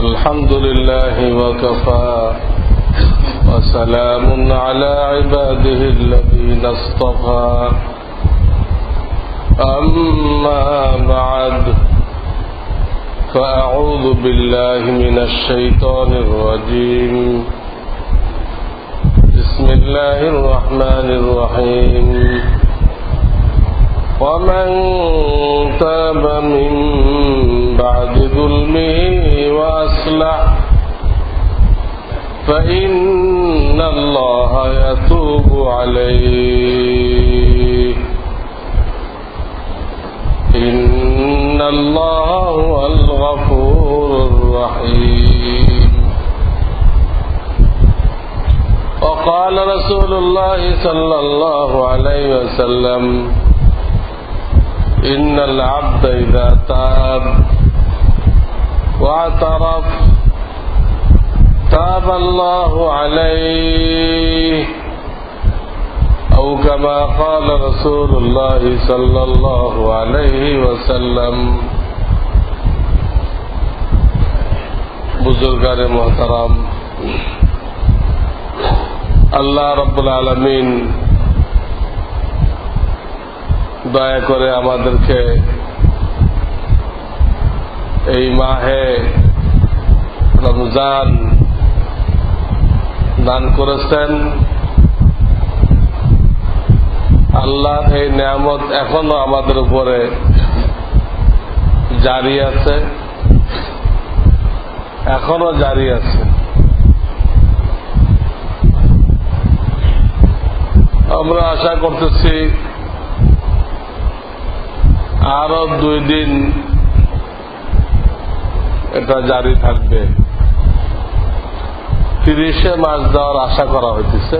الحمد لله وكفى وسلام على عباده الذين اصطفى أما بعد فأعوذ بالله من الشيطان الرجيم بسم الله الرحمن الرحيم ومن تاب من بعد ظلمه وأصلح فإن الله يتوب عليه إن الله هو الغفور الرحيم. وقال رسول الله صلى الله عليه وسلم إن العبد إذا تاب واعترف تاب الله عليه أو كما قال رسول الله صلى الله عليه وسلم. बुजुर्गान मोहतरम, আল্লাহ রাব্বুল আলামিন দয়া করে আমাদেরকে এই মাহে রমজান দান করেছেন। আল্লাহর এই নিয়ামত এখনো আমাদের উপরে জারি আছে, এখনো জারি আছে। আমরা আশা করতেছি আরো 2 দিন এটা জারি থাকবে। 30 মাস দেওয়ার আশা করা হইতেছে,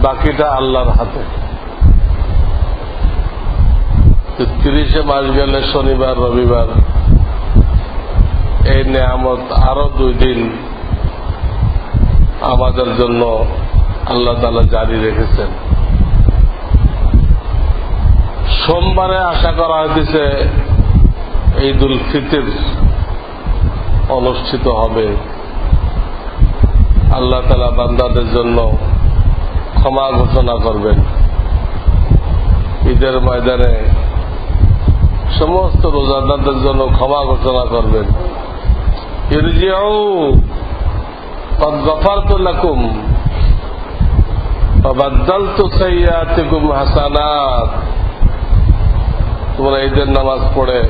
বাকিটা আল্লাহর হাতে। 30 মাস গেলে শনিবার রবিবার এই নিয়ামত আরো 2 দিন আমাদের জন্য আল্লাহ তাআলা জারি রেখেছেন। সোমবারে আশা করা হইতেছে ঈদুল ফিতর অনুষ্ঠিত হবে। আল্লাহ তাআলা বান্দাদের জন্য ক্ষমা ঘোষণা করবেন। ঈদের ময়দানে সমস্ত রোজাদারদের জন্য ক্ষমা ঘোষণা করবেন। ইরজিউ ক্বাদ গফারতু লাকুম ওয়া বাদদালতু সাইয়্যাতিকুম হাসানাত। তোমরা ঈদের নামাজ পড়ে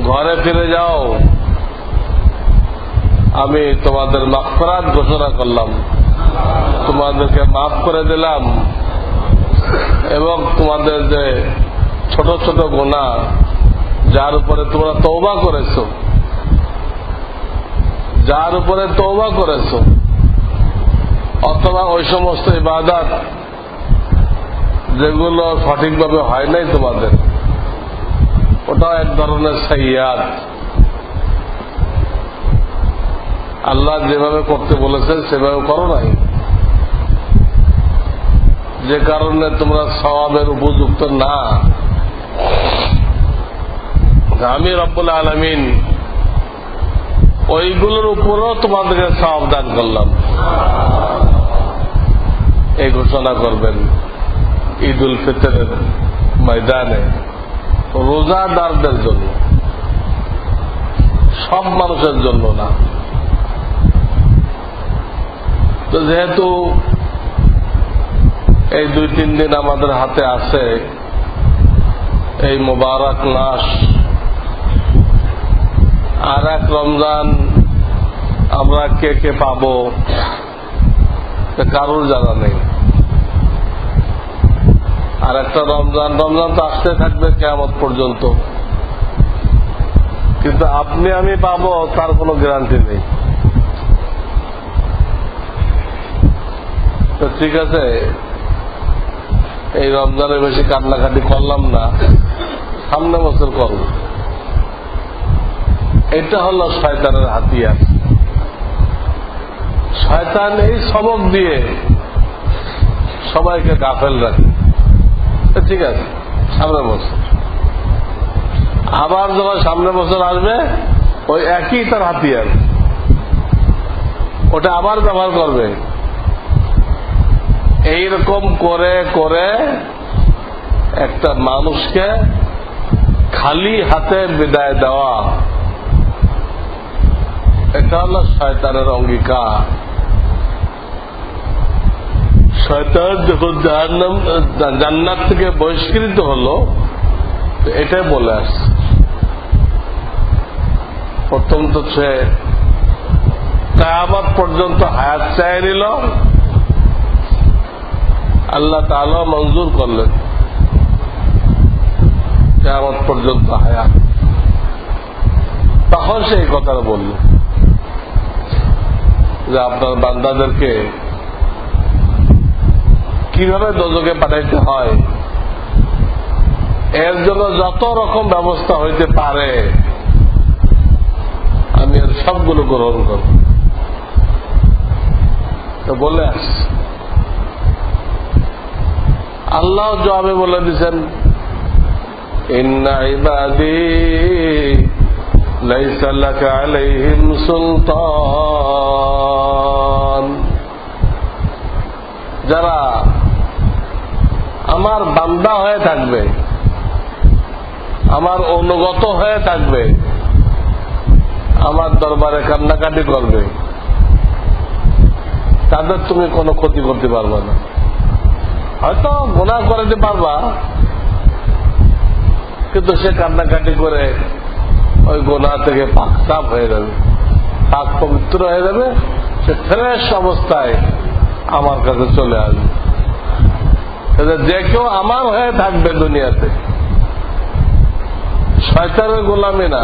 ঘরে ফিরে যাও, আমি তোমাদের মাগফিরাত ঘোষণা করলাম, তোমাদেরকে মাফ করে দিলাম এবং তোমাদের যে ছোট ছোট গুনাহ যার উপরে তোমরা তওবা করেছো, যার উপরে তওবা করেছো, অথবা ওই সমস্ত ইবাদত যেগুলো সঠিকভাবে হয় নাই তোমাদের, ওটা এক ধরনের সাইয়্যাত। আল্লাহ যেভাবে করতে বলেছেন সেভাবে করো নাই, যে কারণে তোমরা সওয়াবের উপযুক্ত না। আমি রব্বুল আলামিন ওইগুলোর উপরও তোমাদেরকে সওয়াব দান করলাম, এই ঘোষণা করবেন ঈদুল ফিতরের ময়দানে রোজাদারদের জন্য, সব মানুষের জন্য না। তো যেহেতু এই 2-3 দিন আমাদের হাতে আছে, এই মোবারক মাস, আর এক রমজান আমরা কে কে পাবো কারোর জানা নেই। আর একটা রমজান তো আসতে থাকবে কিয়ামত পর্যন্ত, কিন্তু আপনি আমি পাবো তার কোনো গ্যারান্টি নেই। তো ঠিক আছে, এই রমজানে বেশি কান্নাকাটি করলাম না, সামনে বছর করব। এটা হলো শয়তানের হাতিয়ার। শয়তান এই সবক দিয়ে সবাইকে গাফেল রাখে। ঠিক আছে, সামনে বছর আবার যখন সামনে বছর আসবে ওই একই তার হাতিয়ার, ওটা আবার ব্যবহার করবে। এইরকম করে করে একটা মানুষকে খালি হাতে বিদায় দেওয়া, এটা হল শয়তানের অঙ্গীকার। শয়তান যখন জান্নাত থেকে বহিষ্কৃত হলো, এটাই বলে আসছে। প্রথম তো সে কিয়ামত পর্যন্ত হায়াত চাই নিল, আল্লাহ তাআলা মঞ্জুর করলেন কিয়ামত পর্যন্ত হায়াত। তখন সে এই কথা বলল যে আপনার বান্দাদেরকে কিভাবে দোজখে পাঠাইতে হয় এর জন্য যত রকম ব্যবস্থা হইতে পারে আমি এর সবগুলো গ্রহণ করব। তো বলে আস আল্লাহ জবাবে বলে দিয়েছেন, ইন্না ইবাদি লাইসা লাকা আলাইহিম সুলতান। যারা আমার বান্দা হয়ে থাকবে, আমার অনুগত হয়ে থাকবে, আমার দরবারে কান্নাকাটি করবে, তাদের তুমি কোনো ক্ষতি করতে পারবে না। হয়তো গুনাহ করতে পারবা, কিন্তু সে কান্নাকাটি করে ওই গুনাহ থেকে পাক সাফ হয়ে যাবে, পাক পবিত্র হয়ে যাবে, সে ফ্রেশ অবস্থায় আমার কাছে চলে আসবে। যে কেউ আমার হয়ে থাকবে দুনিয়াতে, শয়তানের গোলামি না,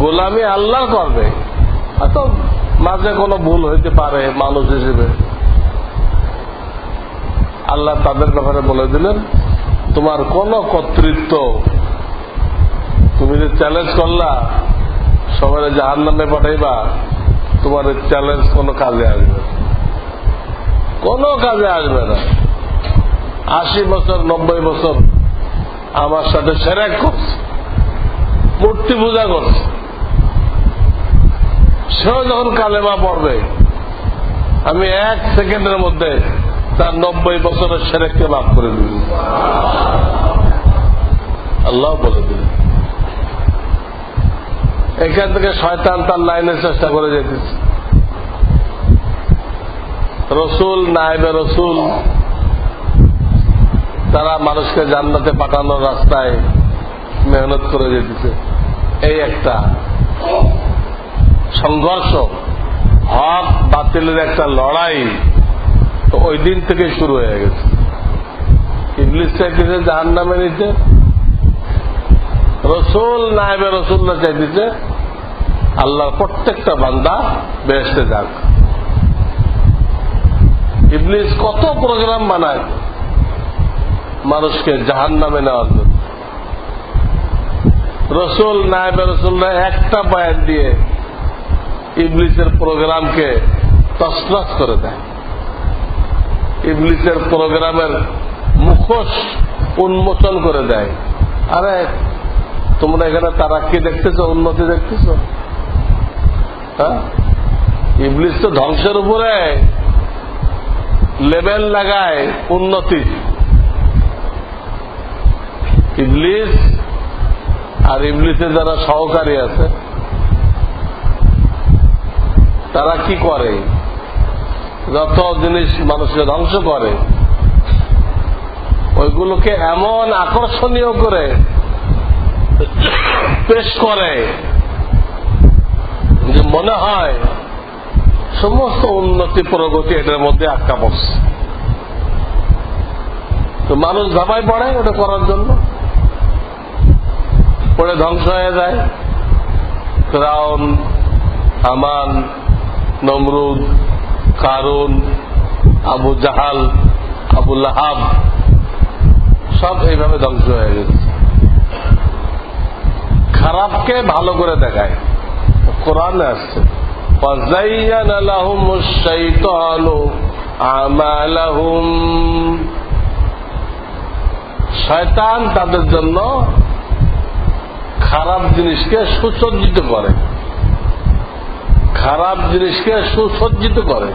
গোলামি আল্লাহ করবে। এত মাঝে কোনো ভুল হইতে পারে মানুষ হিসেবে, আল্লাহ তাদের ব্যাপারে বলে দিলেন তোমার কোন কর্তৃত্ব, তুমি যে চ্যালেঞ্জ করলা সবাই জাহান্নামে পাঠাইবা, তোমার চ্যালেঞ্জ কোনো কাজে আসবে, কোনো কাজে আসবে না। 80 বছর 90 বছর আমার সাথে শিরক করছে, মূর্তি পূজা করছে, সেও যখন কালেমা পড়বে আমি 1 সেকেন্ডের মধ্যে তার 90 বছরের শিরককে মাফ করে দিব। আল্লাহ বলে দিলেন। এখান থেকে শয়তান তার লাইনের চেষ্টা করে যেতেছে। রসুল, নায়েবে রসুল, তারা মানুষকে জান্নাতে পাঠানোর রাস্তায় মেহনত করে যেতেছে। এই একটা সংঘর্ষ, হক বাতিলের একটা লড়াই তো ওই দিন থেকে শুরু হয়ে গেছে। ইবলিস চাইতেছে জাহান্নামে নিতে, রসুল নায়েবে রসুল্লাহ চাইতেছে আল্লাহর প্রত্যেকটা বান্দা বেহেশতে যাক। ইবলিস কত প্রোগ্রাম বানায় মানুষকে জাহান্নামে নেওয়ার জন্য। রসুল নায়েবে রসুল্লাহ একটা বয়ান দিয়ে ইবলিসের প্রোগ্রামকে তছনছ করে দেয়, ইবলিসের প্রোগ্রামের মুখোশ উন্মোচন করে দেয়। আরে তোমরা এখানে তারাক্কি দেখতেছ, উন্নতি দেখতেছ? হ্যাঁ, ইবলিস তো ধ্বংসের উপরে লেবেল লাগায় উন্নতি। ইবলিস আর ইবলিসের যারা সহকারী আছে তারা কি করে, যত জিনিস মানুষকে ধ্বংস করে ওইগুলোকে এমন আকর্ষণীয় করে পেশ করে যে মনে হয় সমস্ত উন্নতি প্রগতি এটার মধ্যে আটকা পড়ছে। তো মানুষ ধাপায় পড়ে ওটা করার জন্য, পড়ে ধ্বংস হয়ে যায়। ফিরআউন, হামান, নমরুদ, কারুন, আবু জাহাল, আবু লাহাব সব এইভাবে ধ্বংস হয়ে গেছে। খারাপকে ভালো করে দেখায়, কোরআনে আসছে وَزَيَّنَ لَهُمُ الشَّيْطَانُ أَعْمَالَهُمْ। শয়তান তাদের জন্য খারাপ জিনিসকে সুসজ্জিত করে, খারাপ জিনিসকে সুসজ্জিত করে,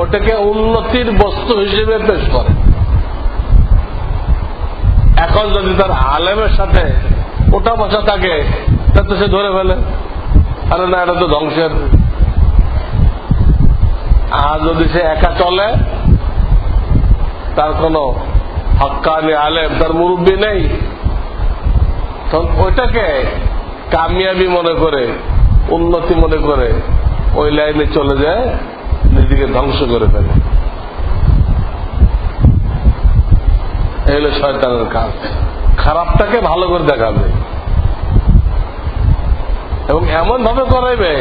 ওটাকে উন্নতির বস্তু হিসেবে পেশ করে। এখন যদি তার আলেমের সাথে ওটা বসা থাকে তাতে সে ধরে ফেলে, আরে না এটা তো ধ্বংসের। আর যদি সে একা চলে, তার কোন হক্কানি আলেম, তার মুরব্বী নেই, তখন ওইটাকে কামিয়াবি মনে করে, উন্নতি মনে করে ওই লাইনে চলে যায়, নিজেকে ধ্বংস করে ফেলে। এই হলো শয়তানের কাজ, খারাপটাকে ভালো করে দেখাবে এবং এমন ভাবে করাইবে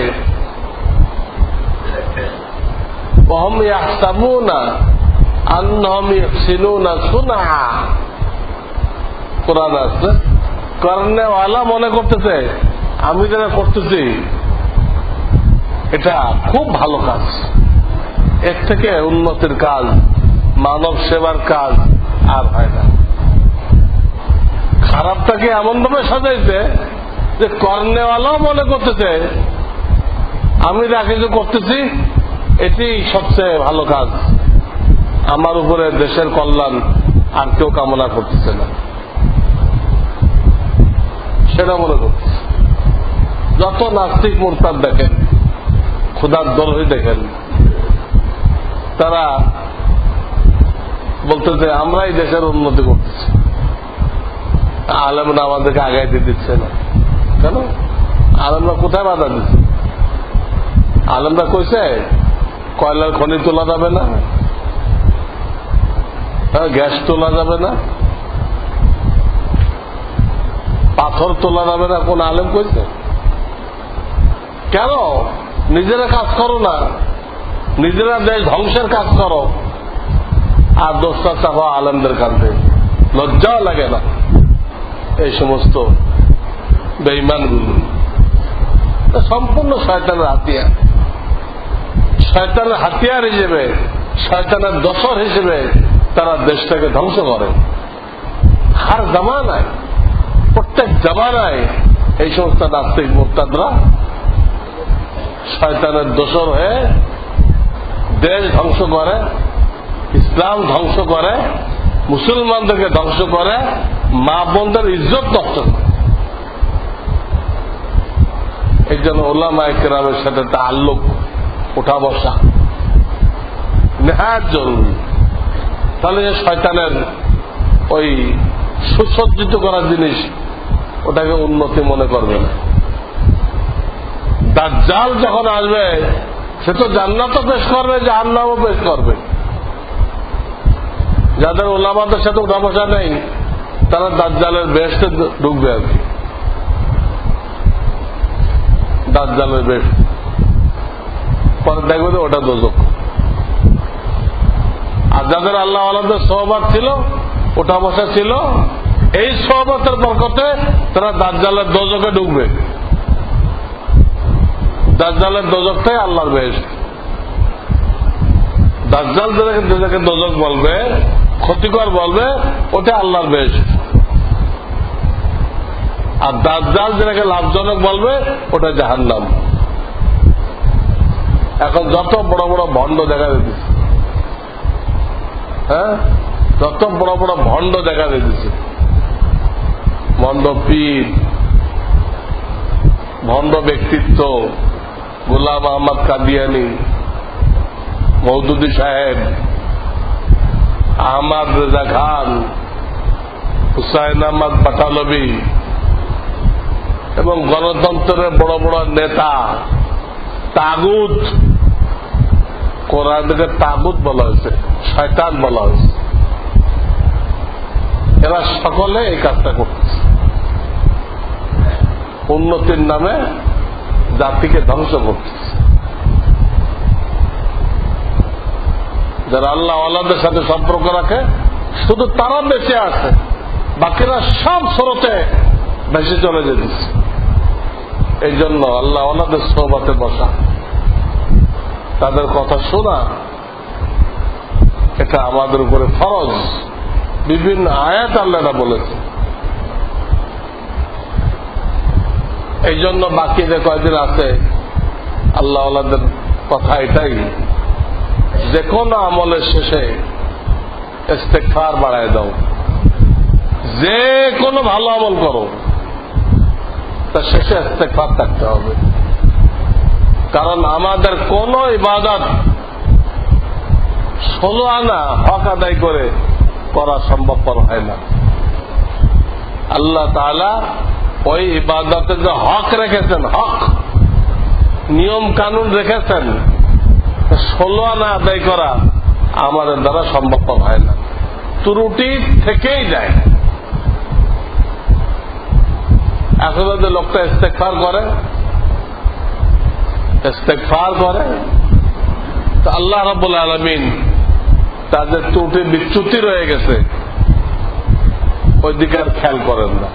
ওয়াহুম ইয়াহসাবুনা আন্নাহুম ইহসিনুনা সুনআ। কোরআন আছে, করনেওয়ালা মনে করতেছে আমি যেটা করতেছি এটা খুব ভালো কাজ, এর থেকে উন্নতির কাজ, মানব সেবার কাজ আর হয় না। খারাপটাকে এমন ভাবে সাজাইতে যে করনেওয়ালাও মনে করতেছে আমি যা কিছু করতেছি এটি সবচেয়ে ভালো কাজ, আমার উপরে দেশের কল্যাণ আর কেউ কামনা করতেছে না, সেটা মনে করতেছে। যত নাস্তিক মুরতাদ দেখেন, খুদার দরহি দেখেন, তারা বলতেছে আমরাই দেশের উন্নতি করতেছি, আলেমরা আমাদেরকে আগাইতে দিচ্ছে না। কেন? আলেমরা কোথায় বাধা দিচ্ছে? আলেমরা কইছে কয়লার খনি তোলা যাবে না, গ্যাস তোলা যাবে না, পাথর তোলা যাবে না, কোন আলেম কইছে? কেন? নিজেরা কাজ করো না, নিজেরা দেশ ধ্বংসের কাজ করো, আর দোষটা চাপা আলেমদের কাঁধে। লজ্জাও লাগে না এই সমস্ত বেঈমানগুলো? সম্পূর্ণ শয়তানের হাতিয়ার, শয়তানের হাতিয়ার হিসেবে, শয়তানের দোসর হিসেবে তারা দেশটাকে ধ্বংস করে। হার জামানায়, প্রত্যেক জামানায় এই সমস্ত নাস্তিক মুরতাদরা শয়তানের দোসর হয়ে দেশ ধ্বংস করে, ইসলাম ধ্বংস করে, মুসলমানদেরকে ধ্বংস করে, মা বোনদের ইজ্জত নষ্ট করে। এই জন্য ওলামায়ে কেরামের সাথে তাআল্লুক, ওঠা বসা নেহাত জরুরি। তাহলে শয়তানের ওই সুসজ্জিত করা জিনিস ওটাকে উন্নতি মনে করবে না। দাজ্জাল যখন আসবে সে তো জান্নাতও পেশ করবে, জাহান্নামও পেশ করবে। যাদের ওলামাদের সাথে উঠা বসা নেই তারা দাজ্জালের বেহেশতে ঢুকবে আর কি, দাজ্জালের বেহেশত। পরে দেখবে যে ওটা দোজখ। আর যাদের আল্লাহ ওয়ালাদের সোহবত ছিল, ওঠা বসা ছিল, এই সোহবতের বরকতে তারা দাজ্জালের দোজখে ঢুকবে। দাজ্জালের দোজখটাই আল্লাহর বেহেশত। দাজ্জাল যেটাকে দোজখ বলবে, ক্ষতিকর বলবে, ওটা আল্লাহর বেহেশত। আর দাজ্জাল যেটাকে লাভজনক বলবে ওটা জাহান্নাম। এখন যত বড় বড় ভণ্ড দেখা দিতেছে, হ্যাঁ, যত বড় বড় ভণ্ড দেখা দিতেছে, ভণ্ড পীর, ভণ্ড ব্যক্তিত্ব, গোলাম আহমদ কাদিয়ানি, মওদুদী সাহেব, আহমদ রেজা খান, হুসাইন আহমদ বাটালবি এবং গণতন্ত্রের বড় বড় নেতা, তাগুত, কোরআনকে তাগুত বলা হয়েছে, শয়তান বলা হয়েছে, এরা সকলে এই কাজটা করতেছে। উন্নতির নামে জাতিকে ধ্বংস করতেছে। যারা আল্লাহ ওয়ালাদের সাথে সম্পর্ক রাখে শুধু তারা বেঁচে আছে, বাকিরা সব স্রোতে ভেসে চলে যেতেছে। এই জন্য আল্লাহ ওয়ালাদের সোহবতে বসা, তাদের কথা শোনা, এটা আমাদের উপরে ফরজ। বিভিন্ন আয়াত আল্লাহরা বলেছে এই জন্য বাকি যে কয়দিন আছে আল্লাহ ওয়ালাদের কথা এটাই, যে কোনো আমলের শেষে ইস্তেগফার বাড়ায় দাও। যে কোনো ভালো আমল করো তার শেষে ইস্তেগফার থাকতে হবে। কারণ আমাদের কোন ইবাদত 16 আনা হক আদায় করে করা সম্ভবপর হয় না। আল্লাহ তাআলা ওই ইবাদতের যে হক রেখেছেন, হক নিয়ম কানুন রেখেছেন, 16 আনা আদায় করা আমাদের দ্বারা সম্ভবপর হয় না, ত্রুটি থেকেই যায়। এখন যদি লোকটা ইস্তেগফার করে তো আল্লাহ রাব্বুল আলামিন তাদের ত্রুটি বিচ্যুতি রয়ে গেছে ওই দিকে আর খেয়াল করেন না,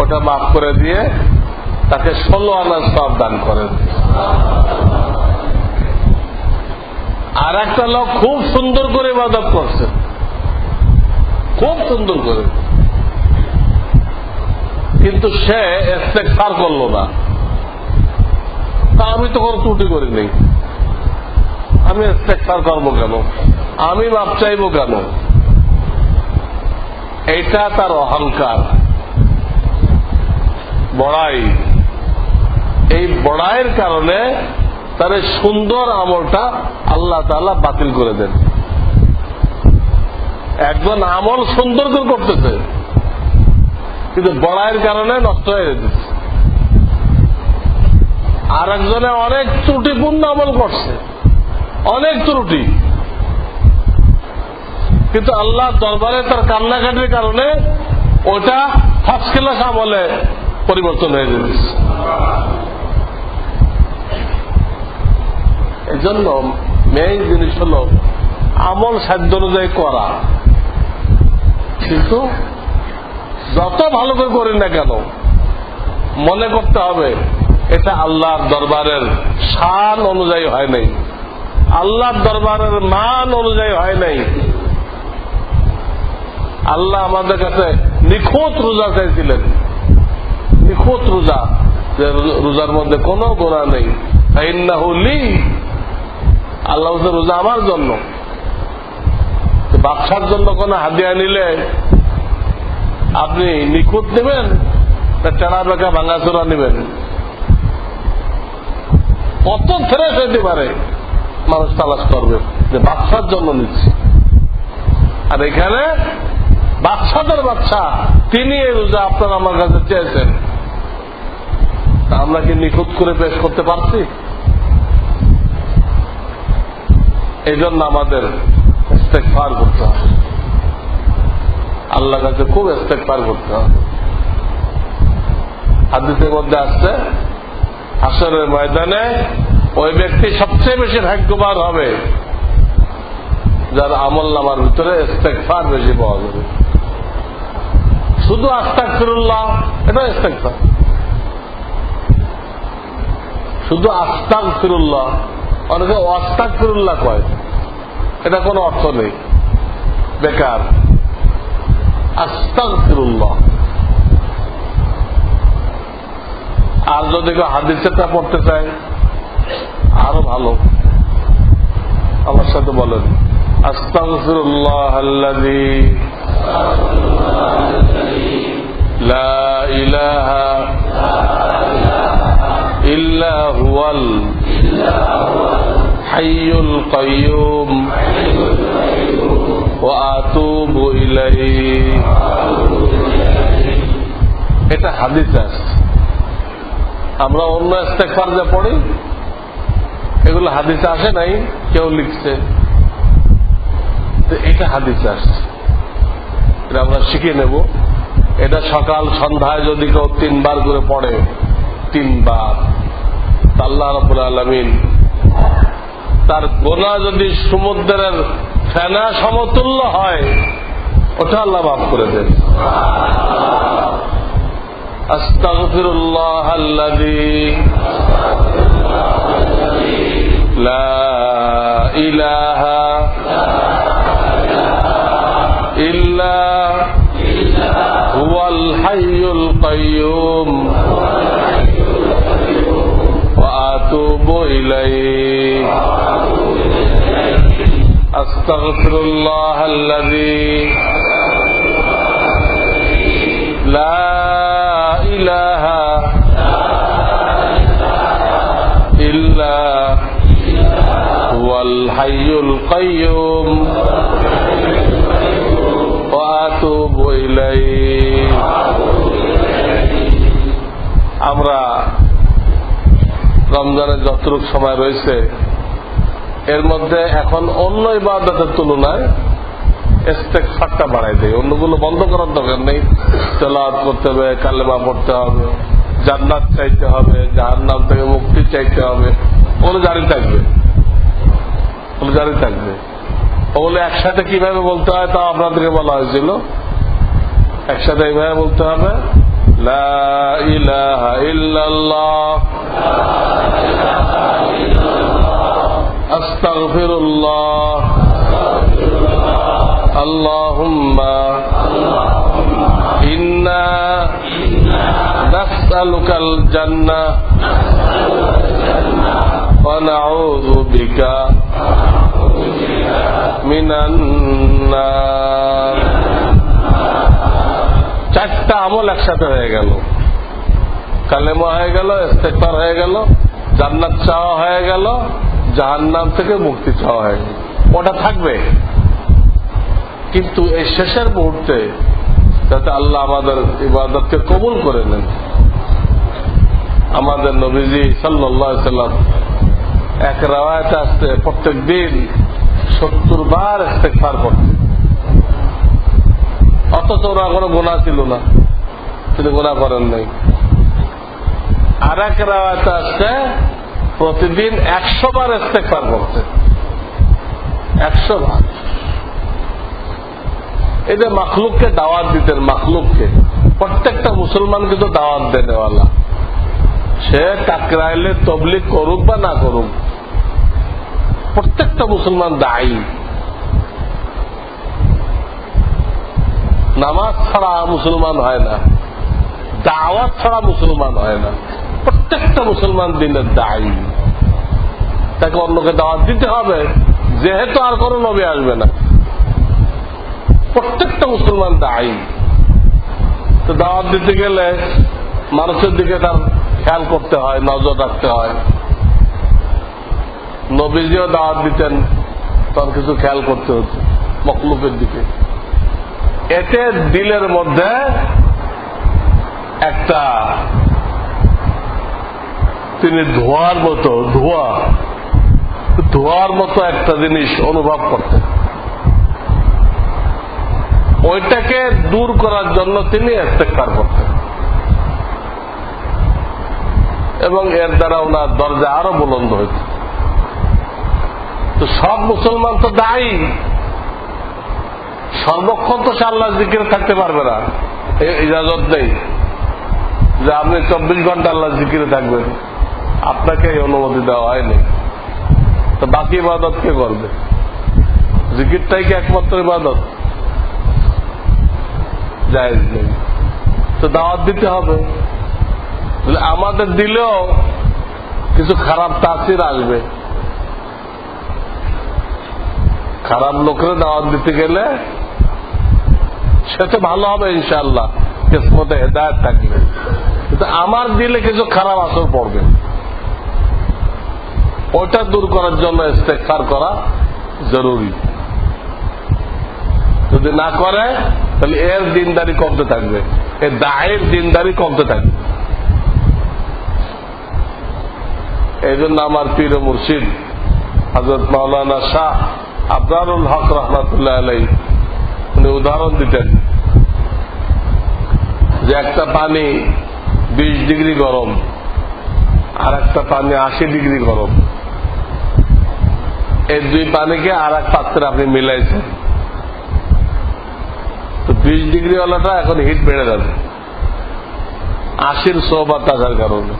ওটা মাফ করে দিয়ে তাকে 16 আনা সওয়াব দান করেন। আর একটা লোক খুব সুন্দর করে ইবাদত করছে, খুব সুন্দর করে, কিন্তু সে ইস্তেগফার করলো না। তা আমি তো কোনো ত্রুটি করি নাই, আমি ইস্তেগফার করবো কেন, আমি মাপ চাইবো কেন? এইটা তার অহংকার, বড়াই। এই বড়াইয়ের কারণে তার এই সুন্দর আমলটা আল্লাহ তাআলা বাতিল করে দেন। একজন আমল সুন্দর করে করতেছে কিন্তু বড়াইয়ের কারণে নষ্ট হয়ে যেতেছে। আর একজনে অনেক ত্রুটিপূর্ণ আমল করছে, অনেক ত্রুটি, কিন্তু আল্লাহ দরবারে তার কান্নাকাটির কারণে ওটা ফার্স্ট ক্লাস আমলে পরিবর্তন হয়ে যেতেছে। এই জন্য মেইন জিনিস হল আমল সাধ্য অনুযায়ী করা, কিন্তু যত ভালো করে করি না কেন মনে করতে হবে এটা আল্লাহর দরবারের শান অনুযায়ী হয় নাই, আল্লাহর দরবারের মান অনুযায়ী হয় নাই। আল্লাহ আমাদের কাছে নিখুঁত রোজা চাইছিলেন, নিখুঁত রোজা, যে রোজার মধ্যে কোনো গোনা নেই। ফাইন্নাহু লি, আল্লাহ রোজা আমার জন্য। বাদশার জন্য কোন হাদিয়া নিলে আপনি নিখুঁত নেবেন না টেনা বেঁকা ভাঙাচোরা নেবেন? কত ফ্রেশ হইতে পারে মানুষ তালাশ করবে যে বাদশার জন্য নিচ্ছে। আর এখানে বাদশাদের বাদশা, তিনি এই রোজা আপনারা আমার কাছে চেয়েছেন, আমরা কি নিখুঁত করে পেশ করতে পারছি? এই জন্য আমাদের ইস্তেগফার করতে হবে, আল্লাহর কাছে খুব ইস্তেগফার করতে হবে। হাদিসের মধ্যে আসছে হাশরের ময়দানে ওই ব্যক্তি সবচেয়ে বেশি ভাগ্যবান হবে যার আমল নামার ভিতরে ইস্তেগফার বেশি পাওয়া যাবে। শুধু আস্তাগফিরুল্লাহ, এটা ইস্তেগফার। শুধু আস্তাগফিরুল্লাহ, অনেকে আস্তাগফিরুল্লাহ কয়, এটা কোনো অর্থ নেই, বেকার। আস্তাগফিরুল্লাহ। আর যদি কেউ হাদিসটা পড়তে চায় আরো ভালো, আমার সাথে বলেন আস্তাগফিরুল্লাহ আল্লাযী লা ইলাহা ইল্লা হুয়াল হাইয়ুল কাইয়্যুম ওয়া আতুবু ইলাইহি। এটা হাদিস আছে। আমরা অন্য ইস্তেগফার যে পড়ি এগুলো হাদিসে আসে নাই, কেউ লিখছে, এটা হাদিসে আসছে, এটা আমরা শিখে নেব। এটা সকাল সন্ধ্যায় যদি কেউ 3 বার করে পড়ে, 3 বার, আল্লাহ রাব্বুল আলামিন তার গোনা যদি সমুদ্রের ফেনা সমতুল্য হয় ওটা আল্লাহ মাফ করে দেন। আস্তাগফিরুল্লাহ আল্লাযী লা ইলাহা ইল্লা হুয়াল হাইয়ুল কাইয়্যুম আস্তাগফিরুল্লাহাল্লাযী লা ইলাহা ইল্লা হুয়াল হাইয়ুল কাইয়্যুম ওয়া আতুবু ইলাইহি। আমরা রমজানের যতটুকু সময় রয়েছে এর মধ্যে এখন অন্য ইবাদতের তুলনায় ইস্তেগফারটা বাড়াই দেয়। অন্যগুলো বন্ধ করার দরকার নেই। তেলাওয়াত করতে হবে, কালেমা পড়তে হবে, জান্নাত চাইতে হবে, জাহান্নাম থেকে মুক্তি চাইতে হবে, ওগুলো জারি থাকবে, ওগুলো জারি থাকবে। ওগুলো একসাথে কিভাবে বলতে হয় তা আপনাদেরকে বলা হয়েছিল। একসাথে এইভাবে বলতে হবে, লা ইলাহা ইল্লাল্লাহ আস্তাগফিরুল্লাহ আল্লাহুম্মা ইন্না নাসআলুকাল জান্নাহ ওয়া নাউযু বিকা মিনান নার। চারটা আমল একসাথে হয়ে গেল, কালেমা হয়ে গেল, ইস্তেগফার হয়ে গেল, জান্নাত চাওয়া হয়ে গেল, জাহান্নাম থেকে মুক্তি চাওয়া হয়ে গেল। ওটা থাকবে, কিন্তু এই শেষের মুহূর্তে যাতে আল্লাহ আমাদের ইবাদতকে কবুল করে নেন। আমাদের নবীজি সাল্লাল্লাহু আলাইহি সাল্লাম এক রাওয়ায়াতে আসছে প্রত্যেক দিন 70 বার ইস্তেগফার করতেন, অথচ ওরা কোনো গুনাহ ছিল না, তিনি গুনাহ করেন নাই। আর এক রাওয়ায়াতে আসছে প্রতিদিন 100 বার ইস্তেগফার করতেন, 100 বার। এই যে মাখলুককে দাওয়াত দিতেন, মাখলুককে, প্রত্যেকটা মুসলমান কিন্তু দাওয়াত দেনেওয়ালা। সে টাকরাইলে তবলিগ করুক বা না করুক, প্রত্যেকটা মুসলমান দায়ী। নামাজ ছাড়া মুসলমান হয় না, দাওয়াত ছাড়া মুসলমান হয় না। প্রত্যেকটা মুসলমান দিনের দায়ী, তাকে অন্যকে দাওয়াত দিতে হবে, যেহেতু আর কোনো নবী আসবে না। প্রত্যেকটা মুসলমান দায়ী। তো দাওয়াত দিতে গেলে মানুষের দিকে তার খেয়াল করতে হয়, নজর রাখতে হয়। নবীজিও দাওয়াত দিতেন, তার কিছু খেয়াল করতে হতো মখলুকের দিকে। এতে দিলের মধ্যে একটা তিনি ধোঁয়ার মতো একটা জিনিস অনুভব করতেন। ওইটাকে দূর করার জন্য তিনি ইস্তেগফার করতেন, এবং এর দ্বারা ওনার দরজা আরো বুলন্দ হইত। তো সব মুসলমান তো দায়ী, সর্বক্ষণ তো সে আল্লাহর জিকিরে থাকতে পারবে না, ইজাজত নেই যে আপনি 24 ঘন্টা আল্লাহর জিকিরে থাকবেন, আপনাকে এই অনুমতি দেওয়া হয়নি। তো বাকি ইবাদত কে করবে? জিকিরটাই কি একমাত্র ইবাদত? জায়েজ নেই। তো দাওয়াত দিতে হবে। আমাদের দিলেও কিছু খারাপ তাসির আসবে। খারাপ লোকের দাওয়াত দিতে গেলে সে তো ভালো হবে ইনশাআল্লাহ, কিসমতে হেদায়েত থাকবে, কিন্তু আমার দিলে কিছু খারাপ আসর পড়বে। ওইটা দূর করার জন্য ইস্তেগফার করা জরুরি। যদি না করে তাহলে এর দিনদারি কমতে থাকবে, এর দায়ের দিনদারি কমতে থাকবে। এই জন্য আমার পীর ও মুর্শিদ হযরত মাওলানা শাহ আবরারুল হক রহমাতুল্লাহ আলাইহি উনি উদাহরণ দিতেন যে একটা পানি 20 ডিগ্রি গরম আর একটা পানি 80 ডিগ্রি গরম, এই দুই পানিকে আর এক পাত্রে আপনি মিলাইছেন, তো 20 ডিগ্রি ওয়ালাটা এখন হিট বেড়ে যাবে 80-র সোহবত আসার কারণে।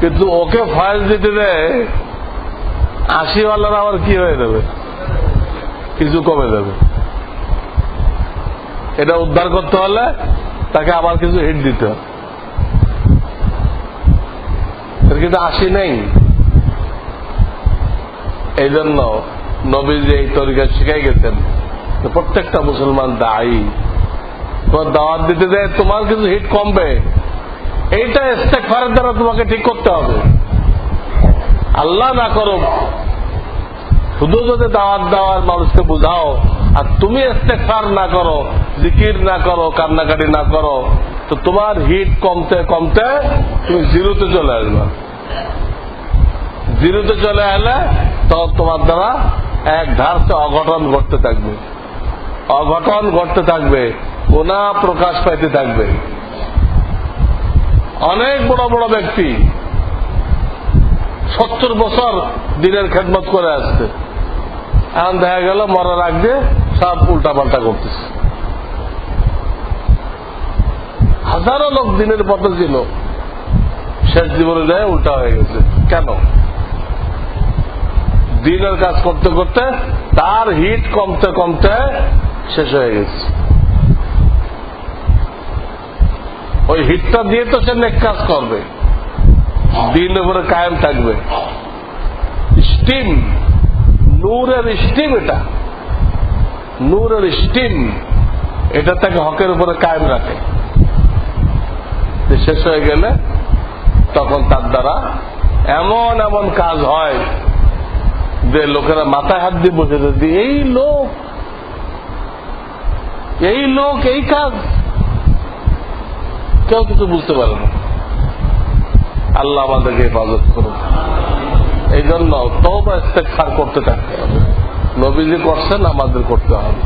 কিন্তু ওকে ফয়েজ দিতে দেয় 80 ওয়ালারা আবার কি হয়ে যাবে, কিছু কমে যাবে। এটা উদ্ধার করতে হলে তাকে আবার কিছু হিট দিতে হবে। এর কিন্তু 80 নেই, এই জন্য নবীজি এই তরিকা শিখাই গেছেন প্রত্যেকটা মুসলমান দায়ী, তোমার দাওয়াত দিতে দেয়, তোমার কিছু হিট কমবে, এইটা ইস্তেগফারের দ্বারা তোমাকে ঠিক করতে হবে। আল্লাহ না করো, শুধু যদি দাওয়াত দেওয়ার মানুষকে বুঝাও আর তুমি ইস্তেগফার না করো, জিকির না করো, কান্নাকাটি না করো, তো তোমার হিট কমতে কমতে তুমি জিরোতে চলে আসবে। জিরোতে চলে এলে তখন তোমার দ্বারা এক ধারতে অঘটন ঘটতে থাকবে, অঘটন ঘটতে থাকবে, গুনাহ প্রকাশ পাইতে থাকবে। অনেক বড় বড় ব্যক্তি 70 বছর দিনের খেদমত করে আসছে, এখন দেখা গেল মরার আগে সব উল্টাপাল্টা করতেছে। হাজারো লোক দিনের পথে ছিল, শেষ জীবনে যায় উল্টা হয়ে গেছে। কেন? দিনের কাজ করতে করতে তার হিট কমতে কমতে শেষ হয়ে গেছে। ওই হিটটা দিয়ে তো সে নেক কাজ করবে, দিনের উপরে কায়েম থাকবে। স্টিম, নূরের স্টিম, এটা নূরের স্টিম, এটা তাকে হকের উপরে কায়েম রাখে। শেষ হয়ে গেলে তখন তার দ্বারা এমন এমন কাজ হয় যে লোকেরা মাথায় হাত দিয়ে বসে থাকে, এই লোক এই কাজ, কেউ কিছু বুঝতে পারে না। আল্লাহ আমাদেরকে হেফাজত করুন। এই জন্য তওবা ইস্তেগফার করতে থাকতে হবে। নবীজি করছেন, আমাদের করতে হবে।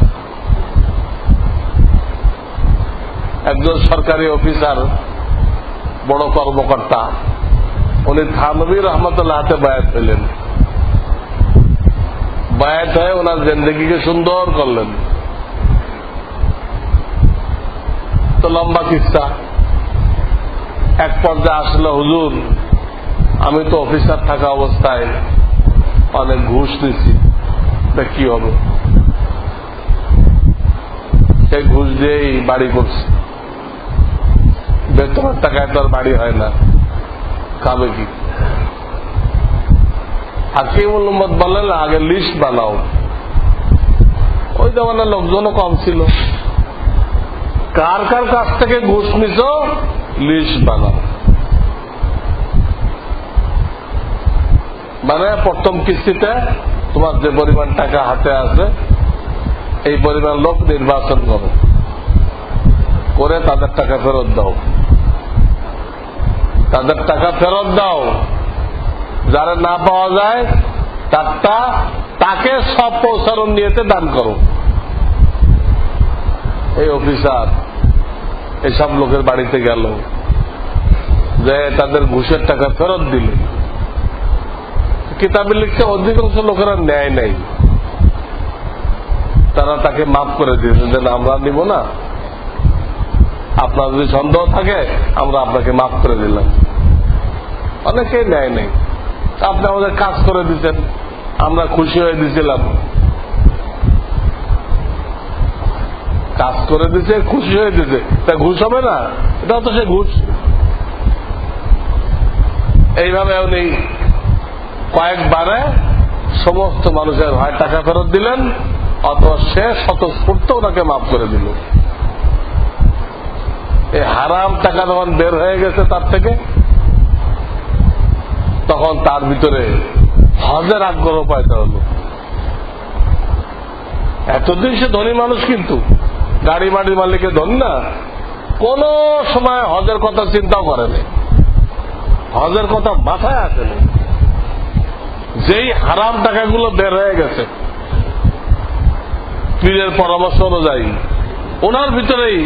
একজন সরকারি অফিসার, বড় কর্মকর্তা, উনি থানভী রহমতুল্লাহ হাতে বায়াত হইলেন। বায়াত হয়ে ওনার জিন্দেগিকে সুন্দর করলেন। তো লম্বা কিস্সা। এক পর্যায়ে আসলো, হুজুর আমি তো অফিসার থাকা অবস্থায় অনেক ঘুষ নিচ্ছি, তা কি হবে? সেই ঘুষ দিয়েই বাড়ি করছি, বেতনের টাকায় তো আর বাড়ি হয় না, খাবে কি? হাকিমুল উম্মত বললেন, আগে লিস্ট বানাও। ওই জমানার লোকজনও কম ছিল, কার কার কাছ থেকে ঘুষ নিছ লিস্ট বানাও। মানে প্রথম কিস্তিতে তোমার যে পরিমাণ টাকা হাতে আছে এই পরিমাণ লোক নির্বাচন করো, করে তাদের টাকা ফেরত দাও। তাদের টাকা ফেরত দাও, যারা না পাওয়া যায় তারটা তাকে সব পৌঁছানোর নিয়েতে দান করো। এই অফিসার এসব লোকের বাড়িতে গেল, যে তাদের ঘুষের টাকা ফেরত দিল। কিতাবে লিখছে অধিকাংশ লোকেরা ন্যায় নেই, তারা তাকে মাফ করে দিয়েছে যে আমরা নিব না, আপনার যদি সন্দেহ থাকে আমরা আপনাকে মাফ করে দিলাম। অনেকেই ন্যায় নেই, আপনি আমাদের কাজ করে দিচ্ছেন, আমরা খুশি হয়ে দিয়েছিলাম। কাজ করে দিচ্ছে, খুশি হয়ে দিচ্ছে, তা ঘুষ হবে না? এটা তো সে ঘুষ। এইভাবে উনি কয়েকবারে সমস্ত মানুষের হয় টাকা ফেরত দিলেন, অথবা সে স্বতঃস্ফূর্ত ওনাকে মাফ করে দিল। এই হারাম টাকা যখন বের হয়ে গেছে তার থেকে, তখন তার ভিতরে হজের আগ্রহ পয়দা হল। এতদিন সে ধনী মানুষ, কিন্তু গাড়ি বাড়ির মালিকের ধনী না, কোন সময় হজের কথা চিন্তাও করেনি, হজের কথা মাথায় আসেনি। যেই হারাম টাকাগুলো বের হয়ে গেছে পীরের পরামর্শ অনুযায়ী, ওনার ভিতরেই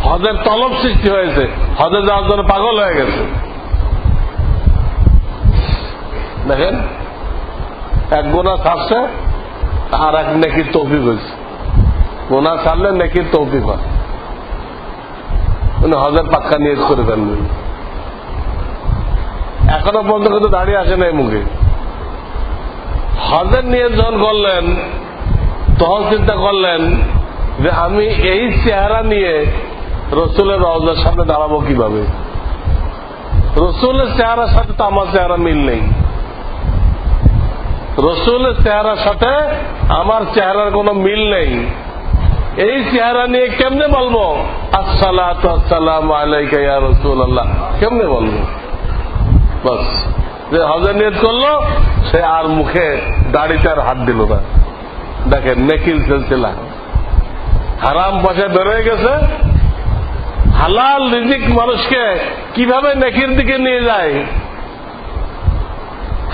হজের তলব সৃষ্টি হয়েছে, হজে যাওয়ার জন্য পাগল হয়ে গেছে। দেখেন, এক গুনাহ ছাড়ছে আর এক নেকির তৌফিক হয়েছে। গুনাহ ছাড়লে নেকির তৌফিক হয়, উনি হজের পাক্কা নিয়ত করে ফেললেন। এখনো পর্যন্ত কিন্তু দাঁড়িয়ে আসে নাই মুখে। হজের নিয়ত যখন করলেন তখন চিন্তা করলেন যে আমি এই চেহারা নিয়ে রসুলের রওজার সামনে দাঁড়াবো কিভাবে? রসুলের চেহারার সাথে তো আমার চেহারা মিল নেই। রসুলের চেহারার সাথে আমার চেহারার কোনো মিল নেই, এই চেহারা নিয়ে কেমনে বলবো আসসালাতু আসসালামু আলাইকা ইয়া রাসূলুল্লাহ, কেমনে বলবো? বাস, যে হজের নিয়ত করলো সে আর মুখে দাড়িতে আর হাত দিল না। দেখেন নেকির সিলসিলা, হারাম পয়সা বেরোয় গেছে। হালাল রিজিক মানুষকে কিভাবে নেকির দিকে নিয়ে যায়,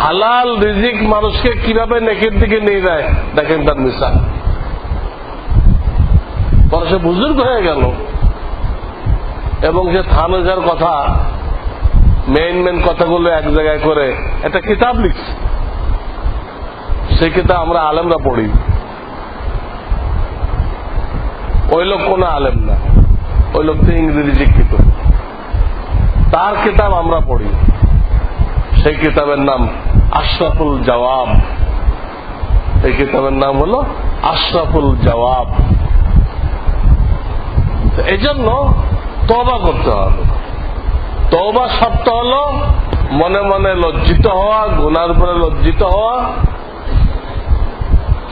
হালাল রিজিক মানুষকে কিভাবে নেকির দিকে নিয়ে যায় দেখেন তার মিসাল। পরে সে বুজুর্গ হয়ে গেল এবং সে থানজার কথা মেইন কথাগুলো এক জায়গায় করে একটা কিতাব লিখছে। সেই কিতাব আমরা আলেমরা পড়ি, ওই লোক কোন আলেম না, ওই লোক তো ইংরেজি শিক্ষিত, তার কিতাব আমরা পড়ি। সেই কিতাবের নাম আশরাফুল জওয়াব। এই কিতাবের নাম হলো আশরাফুল জওয়াব। এই জন্য তওবা করতে হবে। তওবা শর্ত হলো মনে মনে লজ্জিত হওয়া, গুনার উপরে লজ্জিত হওয়া,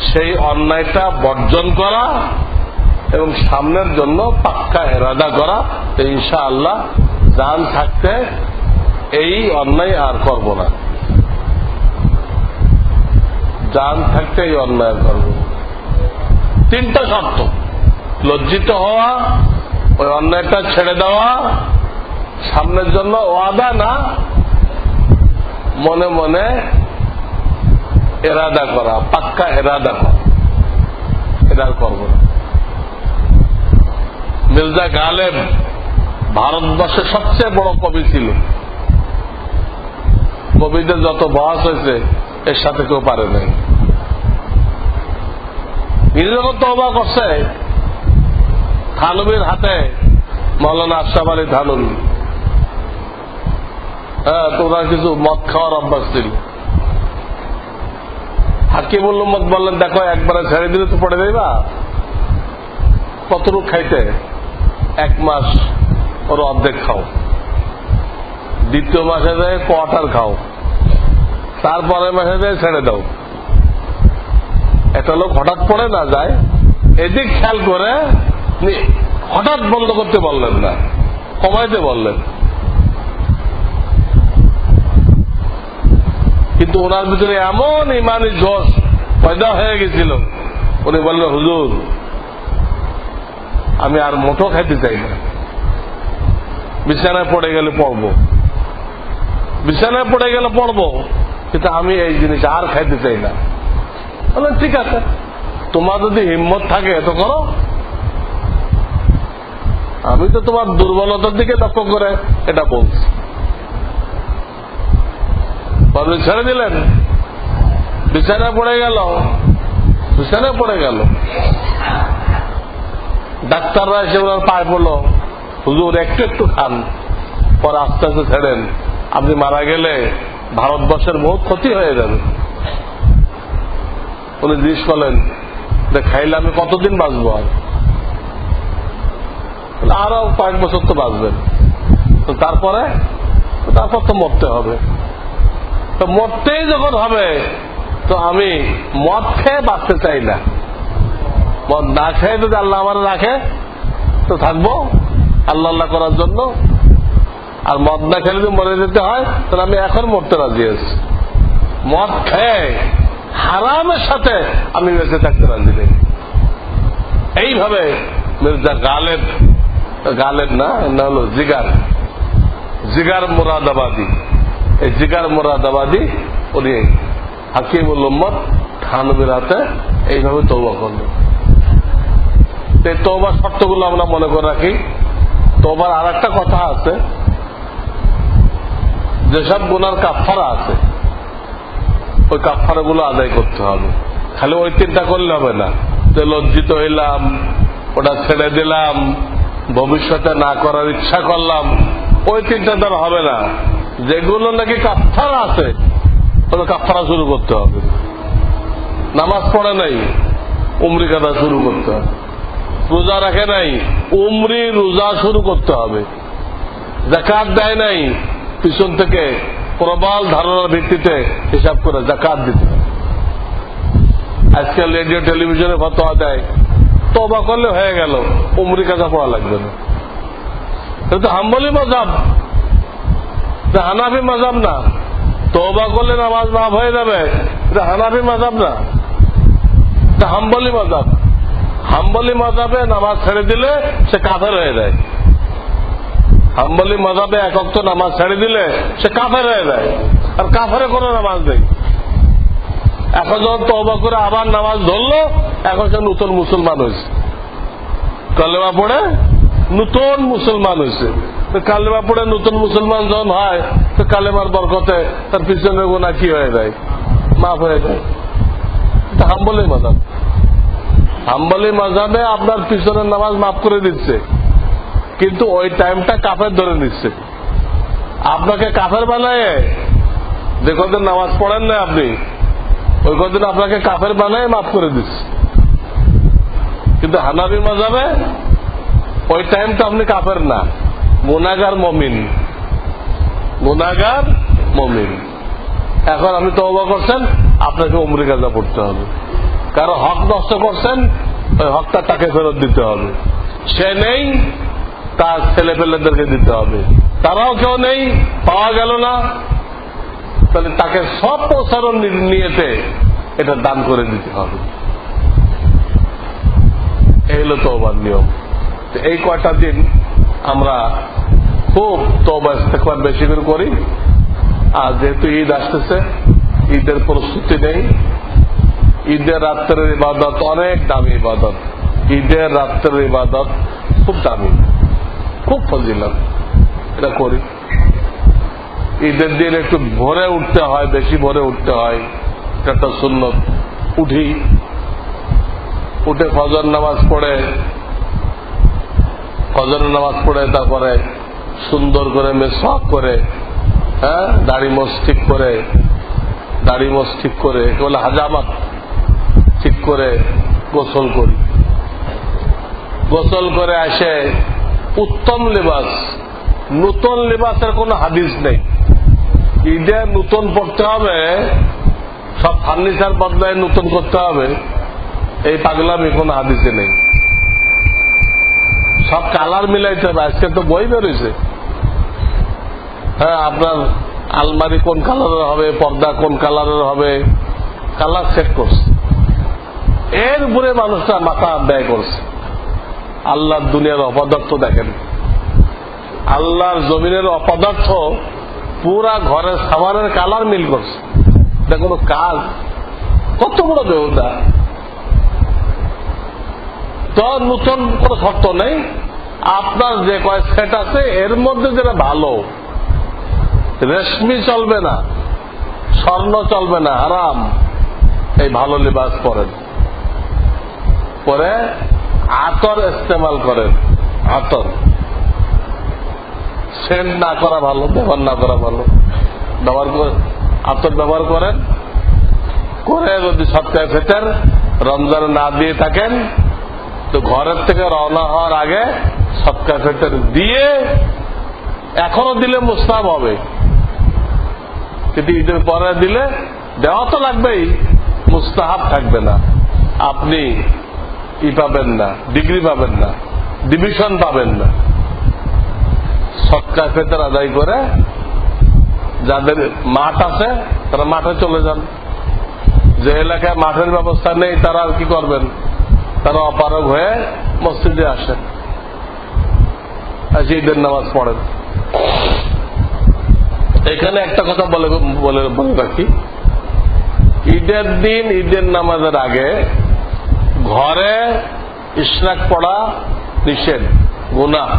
সেই অন্যায়টা বর্জন করা এবং সামনের জন্য পাক্কা এরাদা করা। ইনশাআল্লাহ জান থাকতে এই অন্যায় আর করব না, জান থাকতে এই অন্যায় আর করব। তিনটা শর্ত: লজ্জিত হওয়া, ওই অন্যায়টা ছেড়ে দেওয়া, সামনের জন্য ওয়াদা না, মনে মনে এরাদা করা, পাক্কা এরাদা করা, এটা আর করব না। মির্জা গালেব ভারতবর্ষের সবচেয়ে বড় কবি ছিল। কবিদের যত বয়স হয়েছে এর সাথে কেউ পারে নাই। নিজেরও তওবা করছে থানবীর হাতে, মৌলানা আশরাফ আলী থানবী। হ্যাঁ, তোরা কিছু মদ খাওয়ার অভ্যাস ছিল। হাকিমুল উম্মত বললেন, দেখো একবারে ছেড়ে দিলে তো পড়ে যাইবা, কতটুকু খাইতে? 1 মাস ওর অর্ধেক খাও, দ্বিতীয় মাসে যায় কোয়ার্টার খাও, তারপরের মাসে যায় ছেড়ে দাও। একটা লোক হঠাৎ পড়ে না যায়, এদিক খেয়াল করে হঠাৎ বন্ধ করতে বললেন না, কমাইতে বললেন। কিন্তু ওনার ভিতরে এমন ইমানি জোশ পয়দা হয়ে গেছিল, উনি বললেন, হুজুর আমি আর মোটো খাইতে চাই না, বিছানায় পড়ে গেলে পড়বো, বিছানায় পড়ে গেলে পড়বো, কিন্তু আমি এই জিনিস আর খাইতে চাই না। বললেন, ঠিক আছে, তোমার যদি হিম্মত থাকে তো করো, আমি তো তোমার দুর্বলতার দিকে লক্ষ্য করে এটা বলছি। ছেড়ে দিলেন, বিছানায় পড়ে গেল, বিছানায় পড়ে গেল। ডাক্তাররা এসে ওনার পায়ে পড়লো, হুজুর একটু একটু খান, পর আস্তে আস্তে ছেড়েন, আপনি মারা গেলে ভারতবর্ষের বহুত ক্ষতি হয়ে যাবে। উনি জিজ্ঞেস করলেন, খাইলে আমি কতদিন বাঁচবো? আরো কয়েক বছর তো বাঁচবেন, তো তারপর তো মরতে হবে। তো মরতেই যখন হবে, তো আমি মদ খেয়ে বাঁচতে চাই না। মদ না খেয়ে যদি আল্লাহ আমার রাখে তো থাকবো আল্লাহ আল্লাহ করার জন্য, আর মদ না খেলে যদি মরে যেতে হয় তাহলে আমি এখন মরতে রাজি আছি। মদ খেয়ে হারামের সাথে আমি বেঁচে থাকতে রাজি নেই। এইভাবে মির্জা গালেব, গালেব না, হলো জিগার মুরাদাবাদী, এই জিগার মুরাদাবাদী উনি হাকিমুল উম্মত থানবীর হাতে এইভাবে তওবা করলেন। এই তওবার শর্তগুলো আমরা মনে করে রাখি। তওবার আর একটা কথা আছে, যেসব গুনার কাফারা আছে ওই কাফারা গুলো আদায় করতে হবে। খালি ওই 3টা করলে হবে না, যে লজ্জিত হইলাম, ওটা ছেড়ে দিলাম, ভবিষ্যতে না করার ইচ্ছা করলাম, ওই 3টা দ্বারা হবে না। যেগুলো নাকি কাফারা আছে তবে কাফারা শুরু করতে হবে। নামাজ পড়ে নাই, উমরি কাটা শুরু করতে হবে। রোজা রাখে নাই, উমরি রোজা শুরু করতে হবে। যাকাত দেয় নাই, পিছন থেকে প্রবল ধারণার ভিত্তিতে হিসাব করে যাকাত দিতে হবে। আজকাল রেডিও টেলিভিশনে ফতোয়া দেয়, তওবা করলে হয়ে গেল, উমরি কাজা পড়া লাগবে না। এটা তো হাম্বলি মাযহাব, হানাফি মাযহাব না। তওবা করলে নামাজ মাফ হয়ে যাবে, এটা হানাফি মাযহাব না, এটা হাম্বলি মাযহাব। হাম্বলি মাযহাবে নামাজ ছেড়ে দিলে সে কাফের হয়ে যায়। হাম্বলি মাযহাবে এক ওয়াক্ত নামাজ ছেড়ে দিলে সে কাফের হয়ে যায়, আর কাফেরে কোনো নামাজ নেই। এখন যখন তওবা করে আবার নামাজ ধরলো, এখন সে নতুন মুসলমান হয়েছে, কালেমা পড়ে নতুন মুসলমান হয়েছে। কালেমা পড়ে নতুন মুসলমান যখন হয়, তো কালেমার বরকতে তার পিছনে গুনাহ কি হয়ে যায়? মাফ হয়ে যায়। এটা হাম্বলি মাযহাব। হাম্বলি মাযহাবে আপনার পিছনের নামাজ মাফ করে দিচ্ছে, কিন্তু ওই টাইমটা কাফের ধরে নিচ্ছে। আপনাকে কাফের বানায়, যে কদিন নামাজ পড়েন না আপনি, ওই কদিন আপনাকে কাফের বানায় মাফ করে দিচ্ছে। কিন্তু হানাফি মাযহাবে ওই টাইমটা আপনি কাফের না, গুনাহগার মুমিন, গুনাহগার মুমিন। এখন আপনি তওবা করছেন, আপনাকে উমরি কাজা পড়তে হবে। কারো হক নষ্ট করছেন, ওই হকটা তাকে ফেরত দিতে হবে। সে নেই, তার ছেলে পেলেদেরকে দিতে হবে। তারাও কেউ নেই, পাওয়া গেল না, তাহলে তাকে সব পৌঁছানোর নিয়েতে এটা দান করে দিতে হবে। এই হলো তওবার নিয়ম। এই কয়টা দিন আমরা খুব তওবা ইস্তেগফার বেশি করে করি। আর যেহেতু ঈদ আসতেছে, ঈদের প্রস্তুতি নেই। ঈদের রাত্রের ইবাদত অনেক দামি ইবাদত। ঈদের রাত্রের ইবাদত খুব দামি, খুব ফজিলত, এটা করি। ঈদের দিন একটু ভোরে উঠতে হয়, বেশি ভোরে উঠতে হয়, এটা একটা সুন্নত। উঠি, উঠে ফজর নামাজ পড়ে, ফজরের নামাজ পড়ে তারপরে সুন্দর করে মেসওয়াক করে, দাড়ি মোছ ঠিক করে, দাড়ি মোছ ঠিক করে, এগুলো হাজামাত ঠিক করে গোসল করি। গোসল করে আসে উত্তম লিবাস, নতুন লিবাসের কোনো হাদিস নেই। ঈদে নতুন পড়তে হবে, সব ফার্নিচার বদলায় নতুন করতে হবে, এই পাগলামি কোনো হাদিসে নেই। সব কালার মিলাইতে হবে। আজকে তো বই বেরোইছে, আপনার আলমারি কোন কালারের হবে, পর্দা কোন কালারের হবে, কালার সেট করছে। এর উপরে মানুষটা মাথা ব্যয় করছে। আল্লাহর দুনিয়ার অপদার্থ দেখেন, আল্লাহর জমিনের অপদার্থ পুরা ঘরের সামানের কালার মিল করছে। এটা কোনো কাজ? কত বড় বেহুদা! তো নতুন কোনো শর্ত নেই, আপনার যে কয় সেট আছে এর মধ্যে যেটা ভালো, রেশমি চলবে না, স্বর্ণ চলবে না, হারাম, এই ভালো লিবাস পরেন। পরে আতর ইস্তেমাল করেন, আতর। সেন্ট না করা ভালো, ব্যবহার না করা ভালো। ব্যবহার করে আতর ব্যবহার করেন, করে যদি সৎকার ফেতের রমজান না দিয়ে থাকেন, তো ঘরের থেকে রওনা হওয়ার আগে সৎকার ফেতের দিয়ে, এখনো দিলে মুস্তাহাব হবে, কিন্তু ঈদের পরে দিলে দেওয়া তো লাগবেই, মুস্তাহাব থাকবে না। আপনি পাবেন না, ডিগ্রি পাবেন না, ডিভিশন পাবেন না। সৎকার ফেতের আদায় করে যাদের মাঠ আছে তারা মাঠে চলে যান। যে এলাকায় মাঠের ব্যবস্থা নেই তারা আর কি করবেন? তারা অপারগ হয়ে মসজিদে আসেন, ঈদের নামাজ পড়েন। এখানে একটা কথা বলে রাখি, ঈদের দিন ঈদের নামাজের আগে ঘরে ইশরাক পড়া নিষেধ, গুনাহ।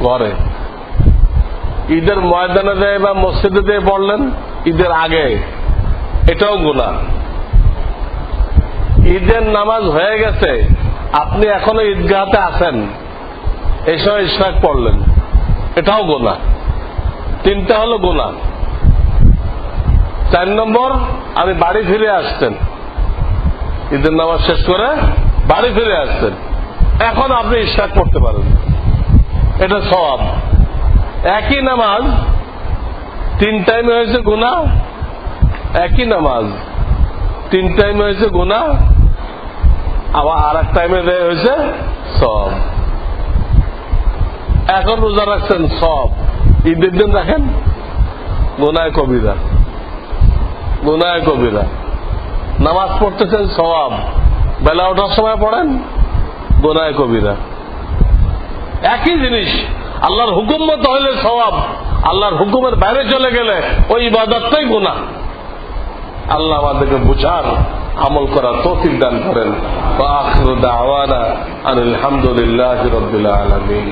ঘরে ঈদের ময়দানে দেয় বা মসজিদে দিয়ে পড়লেন ঈদের আগে, এটাও গুনাহ। ঈদের নামাজ হয়ে গেছে, আপনি এখনো ঈদগাহতে আছেন, এই সময় ইশরাক পড়লেন, এটাও গুনাহ। তিনটা হলো গুনাহ। 4 নম্বর, আপনি বাড়ি ফিরে আসছেন, ঈদের নামাজ শেষ করে বাড়ি ফিরে আসছেন, এখন আপনি ইশরাক পড়তে পারেন, এটা সওয়াব। একই নামাজ 3 টাইমে হয়েছে গুনাহ, একই নামাজ 3 টাইমে হয়েছে গুনাহ, আবার আর এক টাইমে হয়েছে সব। এখন রোজা রাখছেন সব, ঈদের দিন রাখেন গুনায় কবিরা, গুনায় কবিরা। নামাজ পড়তেছেন সওয়াব, বেলা ওঠার সময় পড়েন গুনায় কবিরা। একই জিনিস, আল্লাহর হুকুম মতো হইলে সওয়াব, আল্লাহর হুকুমের বাইরে চলে গেলে ওই ইবাদতটাই গুনাহ। আল্লাহ আমাদেরকে বুঝার আমল করার তৌফিক দান করেন। ওয়া আখিরু দাওয়ানা আনিল হামদুলিল্লাহি রাব্বিল আলামিন।